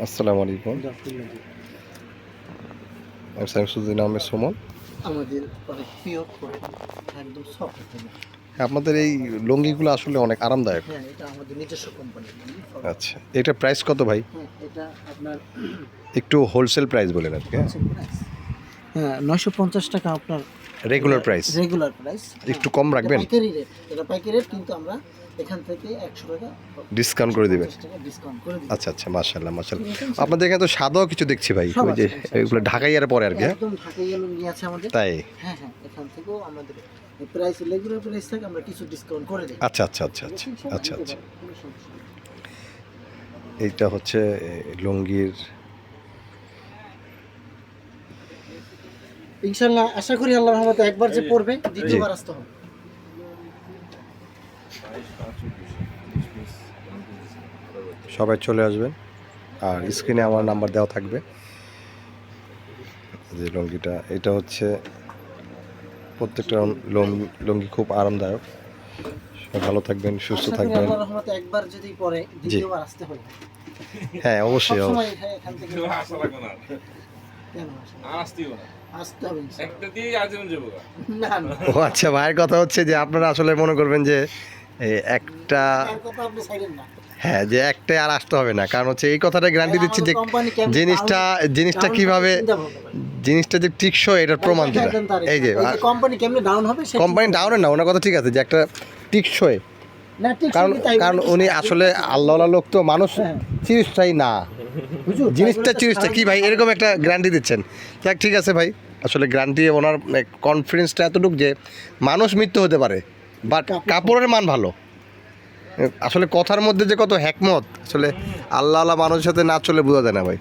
আসসালামু আলাইকুম। আমি শামসুদ্দিন আহমেদ সুমন। আমাদের অনেক পিওর একদম সফট হবে। আপনাদের এই লুঙ্গিগুলো আসলে অনেক আরামদায়ক। হ্যাঁ, এটা আমাদের নিজস্ব কোম্পানি। আচ্ছা, এটা প্রাইস কত ভাই? হ্যাঁ, এটা আপনার একটু হোলসেল প্রাইস বলেন আর কি। হ্যাঁ, 950 টাকা আপনার রেগুলার প্রাইস। Regular price. একটু কম রাখবেন? পাইকারি রেট। এটা পাইকারি রেট, কিন্তু আমরা এখান থেকে 100 টাকা ডিসকাউন্ট করে দিবেন? ডিসকাউন্ট করে দিই। আচ্ছা আচ্ছা, মাশাআল্লাহ মাশাআল্লাহ। আপনাদের এখানে তো সাদাও কিছু দেখছি ভাই, ওই যে এগুলো ঢাকাইয়ার পরে আর কি। একদম ঢাকাই লুঙ্গি আছে আমাদের। তাই? হ্যাঁ হ্যাঁ, এখান থেকেও আমাদের প্রাইস রেগুলার প্রাইস থেকে আমরা কিছু ডিসকাউন্ট করে দিই। আচ্ছা আচ্ছা আচ্ছা আচ্ছা আচ্ছা আচ্ছা। এইটা হচ্ছে লুঙ্গির। ইনশাআল্লাহ আশা করি আল্লাহর রহমতে একবার যে পড়বে দ্বিতীয়বার আসতে হবে। সবাই চলে আসবেন, আর স্ক্রিনে আমার নাম্বার দেওয়া থাকবে। যে লুঙ্গিটা, এটা হচ্ছে প্রত্যেকটা লুঙ্গি খুব আরামদায়ক। ভালো থাকবেন, সুস্থ থাকবেন। আল্লাহর রহমতে একবার যদি পড়ে দ্বিতীয়বার আসতে হবে। হ্যাঁ অবশ্যই। সবসময় এখান থেকে আসা লাগবে না, কেন আসতেই না, আসতে হবে একটা দিয়ে আজীবন যাবো না না, ও আচ্ছা, ভাইয়ের কথা হচ্ছে যে আপনারা আসলে মনে করবেন যে একটা, তার কথা আপনি ছাইড়েন না। হ্যাঁ, যে একটাই আর আসতে হবে না, কারণ হচ্ছে এই কথাটা গ্যারান্টি দিচ্ছি যে জিনিসটা কিভাবে, জিনিসটা যে টিকসই এটার প্রমাণ দিলা। এই যে কোম্পানি কেমনে ডাউন হবে, কোম্পানি ডাউনে না, ওনার কথা ঠিক আছে, যে একটা টিকসই। না ঠিক কারণ উনি আসলে আল্লাহওয়ালা লোক, তো মানুষ চিরস্থায়ী না, জিনিসটা চিরস্থায়ী কি ভাই, এরকম একটা গ্যারান্টি দিচ্ছেন। যাক, ঠিক আছে ভাই, আসলে গ্যারান্টি ওনার কনফিডেন্সটা এতটুকু যে মানুষ মৃত্যু হতে পারে, বাট কাপড়ের মান ভালো। আসলে কথার মধ্যে যে কত হ্যাকমত, আসলে আল্লাহ মানুষের সাথে না চলে বোঝা যায় না ভাই।